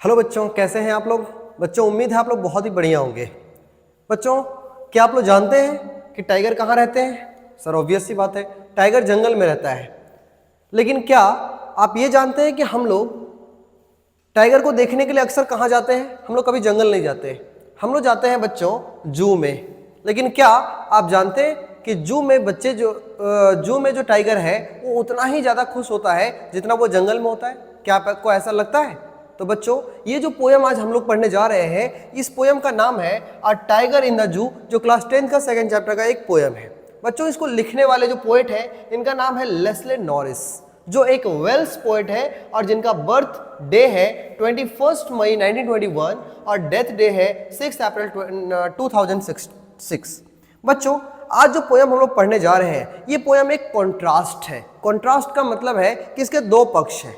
Hello बच्चों, कैसे हैं आप लोग। बच्चों उम्मीद है आप लोग बहुत ही बढ़िया होंगे। बच्चों क्या आप लोग जानते हैं कि टाइगर कहाँ रहते हैं। सर ऑब्वियस सी बात है, टाइगर जंगल में रहता है। लेकिन क्या आप ये जानते हैं कि हम लोग टाइगर को देखने के लिए अक्सर कहाँ जाते हैं। हम लोग कभी जंगल नहीं जाते, हम लोग जाते हैं बच्चों जू में। लेकिन क्या आप जानते हैं कि जू में जो टाइगर है वो उतना ही ज़्यादा खुश होता है जितना वो जंगल में होता है। क्या आपको ऐसा लगता है। तो बच्चों ये जो पोयम आज हम लोग पढ़ने जा रहे हैं, इस पोयम का नाम है a tiger in the zoo, जो क्लास 10 का सेकंड चैप्टर का एक पोयम है। बच्चों इसको लिखने वाले जो पोएट हैं इनका नाम है लेस्ले नॉरिस, जो एक वेल्स पोएट है और जिनका बर्थ डे है 21 मई 1921 और डेथ डे है 6 अप्रैल 2006। बच्चों आज जो पोयम हम लोग पढ़ने जा रहे हैं ये पोयम एक कॉन्ट्रास्ट है। कॉन्ट्रास्ट का मतलब है कि इसके दो पक्ष हैं।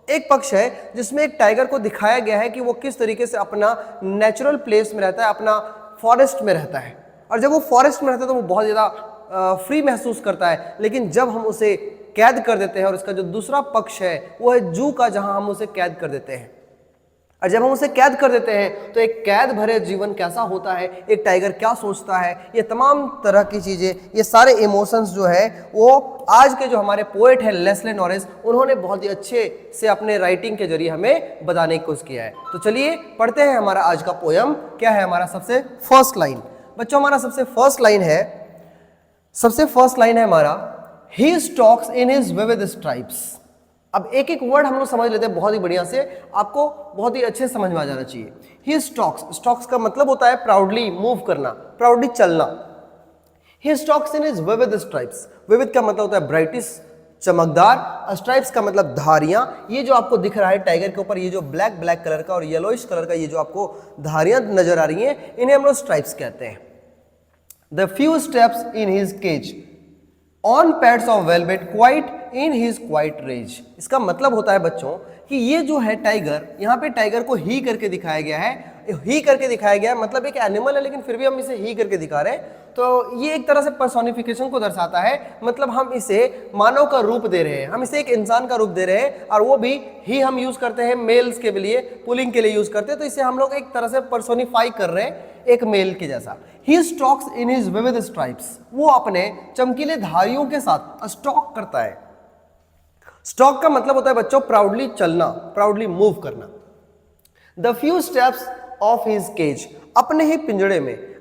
एक पक्ष है जिसमें एक टाइगर को दिखाया गया है कि वो किस तरीके से अपना नेचुरल प्लेस में रहता है, अपना फॉरेस्ट में रहता है। और जब वो फॉरेस्ट में रहता है तो वो बहुत ज़्यादा फ्री महसूस करता है। लेकिन जब हम उसे कैद कर देते हैं, और इसका जो दूसरा पक्ष है वो है जू का, जहां हम उसे कैद कर देते हैं। और जब हम उसे कैद कर देते हैं तो एक कैद भरे जीवन कैसा होता है, एक टाइगर क्या सोचता है, ये तमाम तरह की चीज़ें, ये सारे इमोशंस जो है वो आज के जो हमारे पोएट हैं लेस्ले नॉरिस, उन्होंने बहुत ही अच्छे से अपने राइटिंग के जरिए हमें बताने की कोशिश किया है। तो चलिए पढ़ते हैं हमारा आज का पोयम। क्या है हमारा सबसे फर्स्ट लाइन। बच्चों हमारा सबसे फर्स्ट लाइन है हमारा, he stalks in his vivid stripes. अब एक एक वर्ड हम लोग समझ लेते हैं बहुत ही बढ़िया से, आपको बहुत ही अच्छे समझ में आ जाना चाहिए। ही स्टॉक्स का मतलब होता है प्राउडली मूव करना, प्राउडली चलना। He stalks in his vivid stripes. Vivid का मतलब होता है ब्राइटिश, चमकदार। स्ट्राइप्स का मतलब धारियां। ये जो आपको दिख रहा है टाइगर के ऊपर, ये जो ब्लैक कलर का और येलोइश कलर का ये जो आपको धारियां नजर आ रही हैं, इन्हें हम लोग स्ट्राइप्स कहते हैं। The few steps in his cage on pads of velvet quiet in his quiet rage. इसका मतलब होता है बच्चों कि ये जो है टाइगर, यहाँ पे टाइगर को ही करके दिखाया गया है। ही करके दिखाया गया है मतलब एक एनिमल है, लेकिन फिर भी हम इसे ही करके दिखा रहे हैं। तो ये एक तरह से पर्सोनिफिकेशन को दर्शाता है, मतलब हम इसे मानव का रूप दे रहे हैं, हम इसे एक इंसान का रूप दे रहे हैं। और वो भी ही हम यूज करते हैं मेल्स के लिए, पुलिंग के लिए यूज करते हैं। तो इसे हम लोग एक तरह से पर्सोनिफाई कर रहे हैं एक मेल के जैसा। He stalks in his vivid stripes, वो अपने चमकीले धारियों के साथ स्टॉक करता है। स्टॉक का मतलब होता है बच्चों प्राउडली चलना, प्राउडली मूव करना। The few steps of his cage, अपने ही पिंजड़े में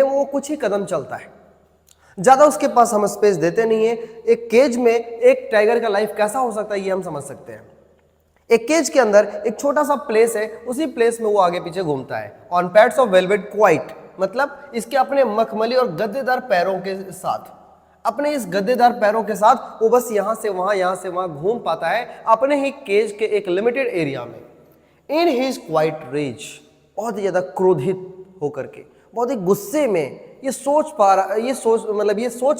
वो कुछ ही कदम चलता है, ज्यादा उसके पास हम स्पेस देते नहीं है। एक केज में एक टाइगर का लाइफ कैसा हो सकता है ये हम समझ सकते हैं। एक केज के अंदर एक छोटा सा प्लेस है, उसी प्लेस में वो आगे पीछे घूमता है। On pads of velvet quite, मतलब इसके अपने मखमली और गद्देदार पैरों के साथ, अपने इस गद्देदार पैरों के साथ वो बस यहां से वहां घूम पाता है अपने ही केज के एक लिमिटेड एरिया में। इन हिज क्वाइट रेज, बहुत ही ज्यादा क्रोधित होकर के, बहुत ही गुस्से में ये सोच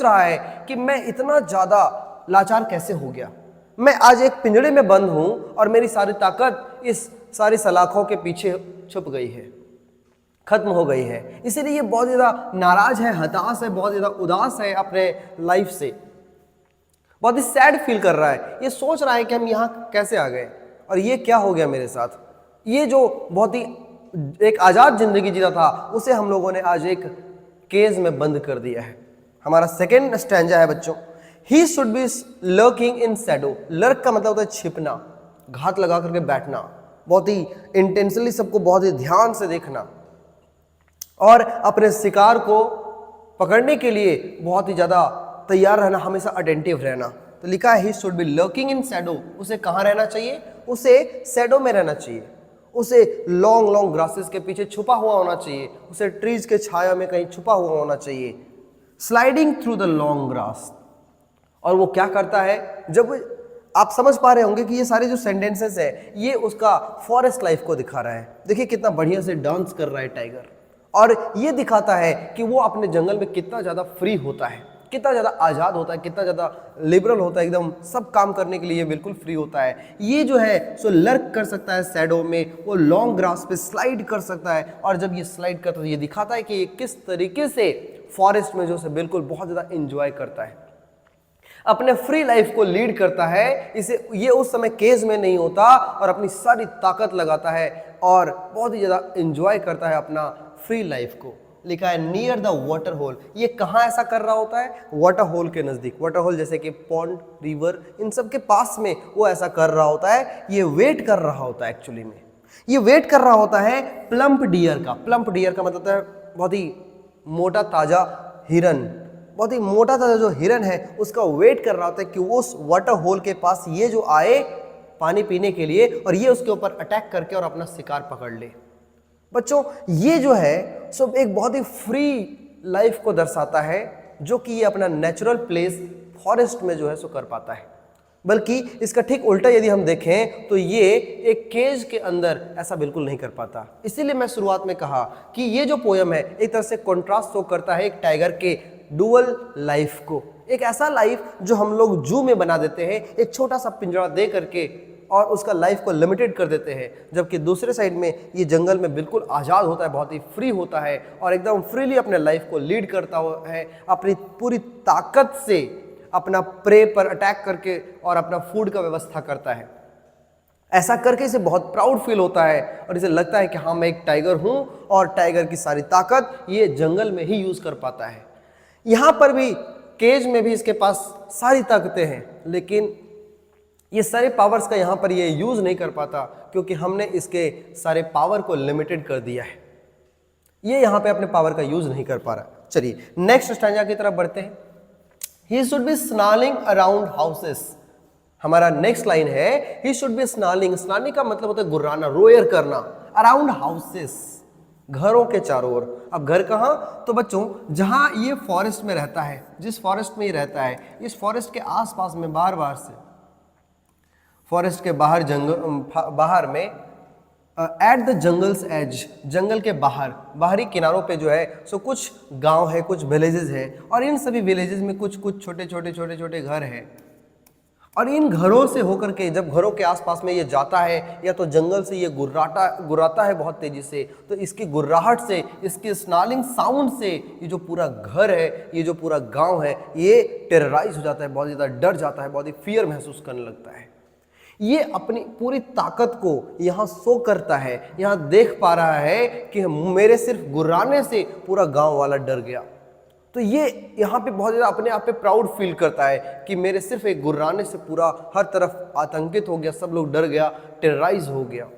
रहा है कि मैं इतना ज्यादा लाचार कैसे हो गया। मैं आज एक पिंजड़े में बंद हूं और मेरी सारी ताकत इस सारी सलाखों के पीछे छुप गई है, खत्म हो गई है। इसीलिए ये बहुत ज्यादा नाराज है, हताश है, बहुत ज्यादा उदास है अपने लाइफ से, बहुत ही सैड फील कर रहा है। ये सोच रहा है कि हम यहाँ कैसे आ गए और ये क्या हो गया मेरे साथ। ये जो बहुत ही एक आजाद जिंदगी जीता था उसे हम लोगों ने आज एक केज में बंद कर दिया है। हमारा सेकेंड स्टैंजा है बच्चों, he should be lurking in Shadow. Lurk का मतलब होता है छिपना, घात लगा करके बैठना, बहुत ही इंटेंशनली सबको बहुत ही ध्यान से देखना और अपने शिकार को पकड़ने के लिए बहुत ही ज्यादा तैयार रहना, हमेशा अटेंटिव रहना। तो लिखा है he should be lurking in Shadow. उसे कहाँ रहना चाहिए, उसे शैडो में रहना चाहिए, उसे लॉन्ग ग्रासेस के पीछे छुपा हुआ होना चाहिए, उसे ट्रीज के छाया में कहीं छुपा हुआ होना चाहिए। Sliding through the long grass. और वो क्या करता है, जब आप समझ पा रहे होंगे कि ये सारे जो सेंटेंसेस है ये उसका फॉरेस्ट लाइफ को दिखा रहा है। देखिए कितना बढ़िया से डांस कर रहा है टाइगर, और ये दिखाता है कि वो अपने जंगल में कितना ज्यादा फ्री होता है, कितना ज्यादा आजाद होता है, कितना ज्यादा लिबरल होता है, एकदम सब काम करने के लिए बिल्कुल फ्री होता है। ये जो है सो लर्क कर सकता है शैडो में, वो लॉन्ग ग्रास पे स्लाइड कर सकता है। और जब ये स्लाइड करता है तो ये दिखाता है कि ये किस तरीके से फॉरेस्ट में जो है बिल्कुल बहुत ज्यादा इंजॉय करता है। अपने फ्री लाइफ को लीड करता है। इसे ये उस समय केज में नहीं होता और अपनी सारी ताकत लगाता है और बहुत ही ज़्यादा एंजॉय करता है अपना फ्री लाइफ को। लिखा है नियर द वाटर होल। ये कहाँ ऐसा कर रहा होता है? वाटर होल के नज़दीक। वाटर होल जैसे कि पॉन्ड, रिवर, इन सब के पास में वो ऐसा कर रहा होता है। ये वेट कर रहा होता है एक्चुअली में। ये वेट कर रहा होता है प्लम्प डियर का। प्लम्प डियर का मतलब है बहुत ही मोटा ताज़ा हिरन। बहुत ही मोटा ताज़ा जो हिरन है उसका वेट कर रहा होता है कि वो उस वाटर होल के पास ये जो आए पानी पीने के लिए और ये उसके ऊपर अटैक करके और अपना शिकार पकड़ ले। बच्चों ये जो है सब एक बहुत ही फ्री लाइफ को दर्शाता है जो कि ये अपना नेचुरल प्लेस फॉरेस्ट में जो है सो कर पाता है। बल्कि इसका ठीक उल्टा यदि हम देखें तो ये एक केज के अंदर ऐसा बिल्कुल नहीं कर पाता। इसीलिए मैं शुरुआत में कहा कि ये जो पोयम है एक तरह से कॉन्ट्रास्ट शो करता है एक टाइगर के डुअल लाइफ को। एक ऐसा लाइफ जो हम लोग जू में बना देते हैं, एक छोटा सा पिंजरा दे करके और उसका लाइफ को लिमिटेड कर देते हैं, जबकि दूसरे साइड में ये जंगल में बिल्कुल आज़ाद होता है, बहुत ही फ्री होता है और एकदम फ्रीली अपने लाइफ को लीड करता है, अपनी पूरी ताकत से अपना प्रे पर अटैक करके और अपना फूड का व्यवस्था करता है। ऐसा करके इसे बहुत प्राउड फील होता है और इसे लगता है कि हाँ मैं एक टाइगर हूँ और टाइगर की सारी ताकत ये जंगल में ही यूज़ कर पाता है। यहाँ पर भी केज में भी इसके पास सारी ताकतें हैं, लेकिन ये सारे पावर्स का यहाँ पर ये यूज़ नहीं कर पाता क्योंकि हमने इसके सारे पावर को लिमिटेड कर दिया है। ये यहाँ पे अपने पावर का यूज़ नहीं कर पा रहा। चलिए नेक्स्ट स्टैंजा की तरफ बढ़ते हैं। He should be snarling around houses। हमारा नेक्स्ट लाइन है He should be snarling। snarling का मतलब होता है गुर्राना, रोयर करना। Around houses, घरों के चारों ओर। अब घर कहाँ? तो बच्चों जहाँ ये फॉरेस्ट में रहता है, जिस फॉरेस्ट में ये रहता है, इस फॉरेस्ट के आसपास में बाहर बाहर से, फॉरेस्ट के बाहर जंगल बाहर में एट द जंगल्स एज, जंगल के बाहर बाहरी किनारों पे जो है सो कुछ गांव है, कुछ विलेजेस है और इन सभी विलेजेस में कुछ कुछ छोटे छोटे घर हैं और इन घरों से होकर के जब घरों के आसपास में ये जाता है या तो जंगल से ये गुर्राता है बहुत तेजी से, तो इसकी गुर्राहट से, इसके स्नार्लिंग साउंड से ये जो पूरा घर है, ये जो पूरा गाँव है, ये टेरराइज हो जाता है, बहुत ज़्यादा डर जाता है, बहुत ही फियर महसूस करने लगता है। ये अपनी पूरी ताकत को यहाँ शो करता है, यहाँ देख पा रहा है कि मेरे सिर्फ गुर्राने से पूरा गांव वाला डर गया। तो ये यहाँ पे बहुत ज़्यादा अपने आप पे प्राउड फील करता है कि मेरे सिर्फ एक गुर्राने से पूरा हर तरफ आतंकित हो गया, सब लोग डर गया, टेरराइज हो गया।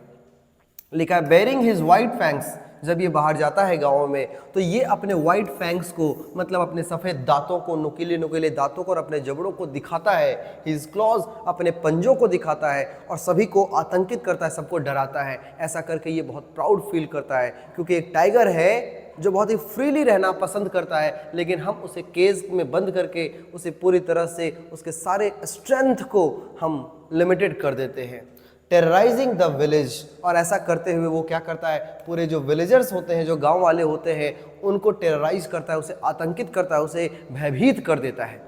लिखा है बेरिंग हिज वाइट फैंक्स। जब ये बाहर जाता है गाँव में तो ये अपने वाइट फैंक्स को, मतलब अपने सफ़ेद दांतों को, नुकीले नुकीले दांतों को और अपने जबड़ों को दिखाता है। हिज क्लॉज, अपने पंजों को दिखाता है और सभी को आतंकित करता है, सबको डराता है। ऐसा करके ये बहुत प्राउड फील करता है क्योंकि एक टाइगर है जो बहुत ही फ्रीली रहना पसंद करता है, लेकिन हम उसे केज में बंद करके उसे पूरी तरह से उसके सारे स्ट्रेंथ को हम लिमिटेड कर देते हैं। टेरराइजिंग द विलेज, और ऐसा करते हुए वो क्या करता है, पूरे जो विलेजर्स होते हैं, जो गांव वाले होते हैं, उनको टेरराइज करता है, उसे आतंकित करता है, उसे भयभीत कर देता है।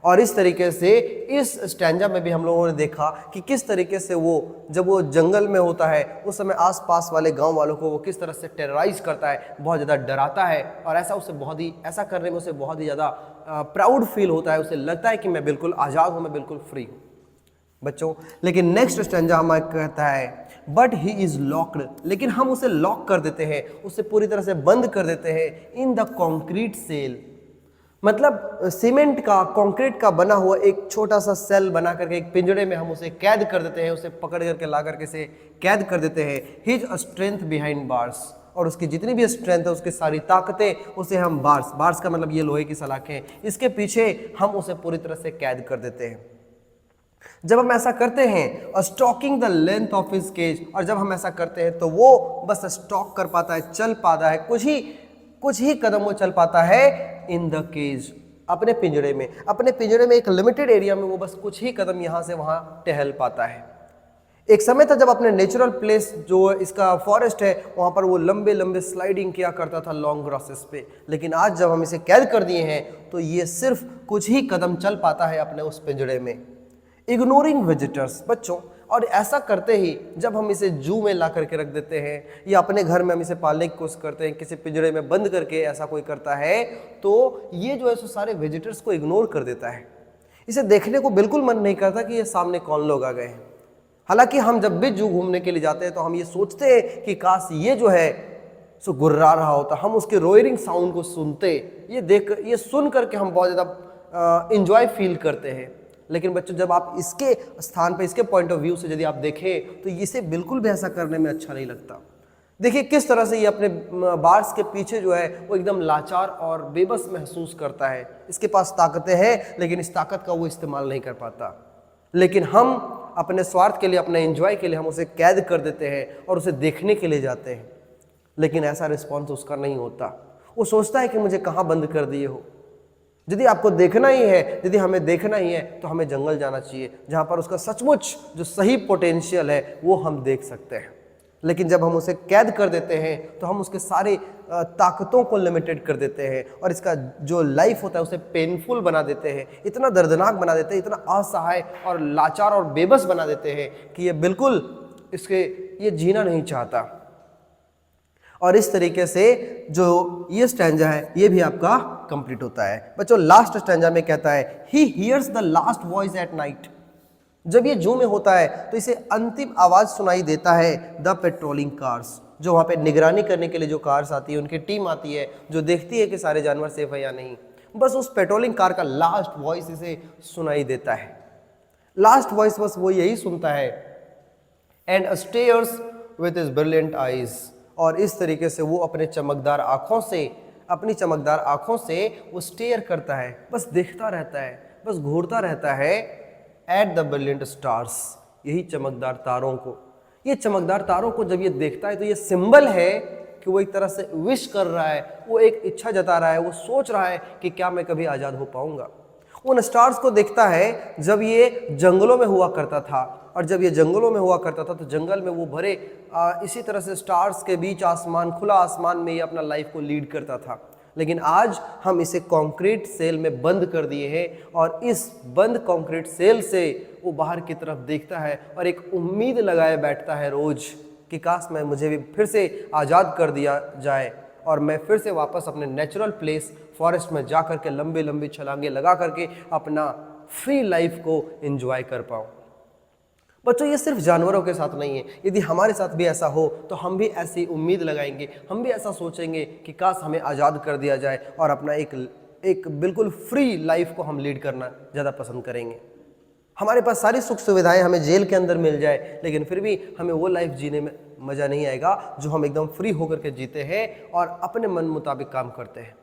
और इस तरीके से इस स्टैंजा में भी हम लोगों ने देखा कि किस तरीके से वो जब वो जंगल में होता है उस समय आसपास वाले गांव वालों को वो किस तरह से टेरराइज करता है, बहुत ज़्यादा डराता है और ऐसा करने में उसे बहुत ही ज़्यादा प्राउड फील होता है। उसे लगता है कि मैं बिल्कुल आज़ाद हूँ, मैं बिल्कुल फ्री हूँ बच्चों। लेकिन नेक्स्ट स्टैंजा हमें कहता है बट ही इज़ लॉक्ड, लेकिन हम उसे लॉक कर देते हैं, उसे पूरी तरह से बंद कर देते हैं इन द कॉन्क्रीट सेल। मतलब सीमेंट का, कंक्रीट का बना हुआ एक छोटा सा सेल बना करके एक पिंजरे में हम उसे कैद कर देते हैं, उसे पकड़ करके ला करके से कैद कर देते हैं। हिज स्ट्रेंथ बिहाइंड बार्स, और उसकी जितनी भी स्ट्रेंथ है, उसकी सारी ताकतें, उसे हम बार्स का मतलब ये लोहे की सलाखें, इसके पीछे हम उसे पूरी तरह से कैद कर देते हैं। जब हम ऐसा करते हैं stalking the length of his cage, और जब हम ऐसा करते हैं तो वो बस स्टॉक कर पाता है, चल पाता है, कुछ ही कदम वो चल पाता है इन द केज, अपने पिंजरे में एक लिमिटेड एरिया में वो बस कुछ ही कदम यहाँ से वहाँ टहल पाता है। एक समय था जब अपने नेचुरल प्लेस जो इसका फॉरेस्ट है वहाँ पर वो लंबे लंबे स्लाइडिंग किया करता था लॉन्ग ग्रासेस पे, लेकिन आज जब हम इसे कैद कर दिए हैं तो ये सिर्फ कुछ ही कदम चल पाता है अपने उस पिंजरे में। इग्नोरिंग विजिटर्स बच्चों, और ऐसा करते ही जब हम इसे जू में ला करके रख देते हैं या अपने घर में हम इसे पालने की कोशिश करते हैं, किसी पिंजरे में बंद करके ऐसा कोई करता है, तो ये जो है सो सारे विजिटर्स को इग्नोर कर देता है। इसे देखने को बिल्कुल मन नहीं करता कि ये सामने कौन लोग आ गए हैं। हालांकि हम जब भी जू घूमने के लिए जाते हैं तो हम ये सोचते हैं कि काश ये जो है सो गुर्रा रहा होता, हम उसके रोयरिंग साउंड को सुनते, ये सुन करके हम बहुत ज़्यादा इंजॉय फील करते हैं। लेकिन बच्चों जब आप इसके स्थान पे, इसके पॉइंट ऑफ व्यू से यदि आप देखें तो इसे बिल्कुल भी ऐसा करने में अच्छा नहीं लगता। देखिए किस तरह से ये अपने बार्स के पीछे जो है वो एकदम लाचार और बेबस महसूस करता है। इसके पास ताकतें हैं लेकिन इस ताकत का वो इस्तेमाल नहीं कर पाता। लेकिन हम अपने स्वार्थ के लिए, अपने एंजॉय के लिए हम उसे कैद कर देते हैं और उसे देखने के लिए जाते हैं। लेकिन ऐसा रिस्पॉन्स उसका नहीं होता। वो सोचता है कि मुझे कहाँ बंद कर दिए हो। यदि आपको देखना ही है, यदि हमें देखना ही है तो हमें जंगल जाना चाहिए, जहाँ पर उसका सचमुच जो सही पोटेंशियल है वो हम देख सकते हैं। लेकिन जब हम उसे कैद कर देते हैं तो हम उसके सारे ताकतों को लिमिटेड कर देते हैं और इसका जो लाइफ होता है उसे पेनफुल बना देते हैं, इतना दर्दनाक बना देते हैं, इतना असहाय और लाचार और बेबस बना देते हैं कि ये बिल्कुल ये जीना नहीं चाहता। और इस तरीके से जो ये स्टैंजा है ये भी आपका कंप्लीट होता है। बच्चों लास्ट स्टैंजा में कहता है he hears the last voice at night. जब ये जू में होता है तो इसे अंतिम आवाज सुनाई देता है द पेट्रोलिंग कार्स, जो वहाँ पे निगरानी करने के लिए जो कार्स आती है, उनकी टीम आती है जो देखती है कि सारे जानवर सेफ है या नहीं। बस उस पेट्रोलिंग कार का लास्ट वॉइस इसे सुनाई देता है। लास्ट वॉइस बस वो यही सुनता है, and stairs with his brilliant eyes. और इस तरीके से वो अपनी चमकदार आंखों से वो स्टेयर करता है, बस देखता रहता है, बस घूरता रहता है एट द ब्रिलियंट स्टार्स, यही चमकदार तारों को। ये चमकदार तारों को जब ये देखता है तो ये सिंबल है कि वो एक तरह से विश कर रहा है, वो एक इच्छा जता रहा है, वो सोच रहा है कि क्या मैं कभी आज़ाद हो पाऊंगा। उन स्टार्स को देखता है जब ये जंगलों में हुआ करता था, और जब ये जंगलों में हुआ करता था तो जंगल में वो भरे इसी तरह से स्टार्स के बीच आसमान, खुला आसमान में ये अपना लाइफ को लीड करता था। लेकिन आज हम इसे कंक्रीट सेल में बंद कर दिए हैं और इस बंद कंक्रीट सेल से वो बाहर की तरफ देखता है और एक उम्मीद लगाए बैठता है रोज कि काश मुझे भी फिर से आज़ाद कर दिया जाए और मैं फिर से वापस अपने नेचुरल प्लेस फॉरेस्ट में जा करके लंबी लंबी छलांगे लगा करके अपना फ्री लाइफ को एंजॉय कर पाऊँ। बच्चों ये सिर्फ जानवरों के साथ नहीं है, यदि हमारे साथ भी ऐसा हो तो हम भी ऐसी उम्मीद लगाएंगे, हम भी ऐसा सोचेंगे कि काश हमें आज़ाद कर दिया जाए और अपना एक बिल्कुल फ्री लाइफ को हम लीड करना ज़्यादा पसंद करेंगे। हमारे पास सारी सुख सुविधाएं हमें जेल के अंदर मिल जाए, लेकिन फिर भी हमें वो लाइफ जीने में मज़ा नहीं आएगा जो हम एकदम फ्री होकर के जीते हैं और अपने मन मुताबिक काम करते हैं।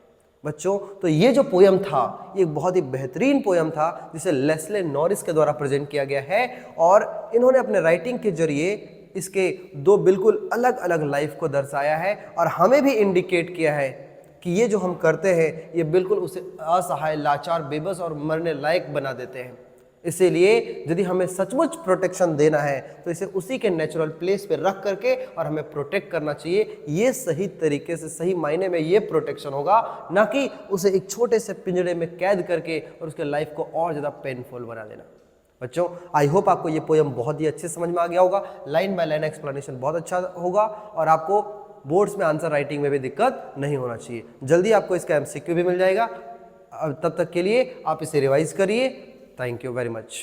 बच्चों तो ये जो पोयम था ये एक बहुत ही बेहतरीन पोयम था जिसे लेस्ले नॉरिस के द्वारा प्रेजेंट किया गया है और इन्होंने अपने राइटिंग के जरिए इसके दो बिल्कुल अलग अलग लाइफ को दर्शाया है और हमें भी इंडिकेट किया है कि ये जो हम करते हैं ये बिल्कुल उसे असहाय, लाचार, बेबस और मरने लायक बना देते हैं। इसीलिए यदि हमें सचमुच प्रोटेक्शन देना है तो इसे उसी के नेचुरल प्लेस पे रख करके और हमें प्रोटेक्ट करना चाहिए। ये सही तरीके से, सही मायने में ये प्रोटेक्शन होगा, ना कि उसे एक छोटे से पिंजरे में कैद करके और उसके लाइफ को और ज़्यादा पेनफुल बना देना। बच्चों आई होप आपको ये पोयम बहुत ही अच्छे समझ में आ गया होगा। लाइन बाय लाइन एक्सप्लेनेशन बहुत अच्छा होगा और आपको बोर्ड्स में आंसर राइटिंग में भी दिक्कत नहीं होना चाहिए। जल्दी आपको इसका MCQ भी मिल जाएगा। तब तक के लिए आप इसे रिवाइज करिए। Thank you very much.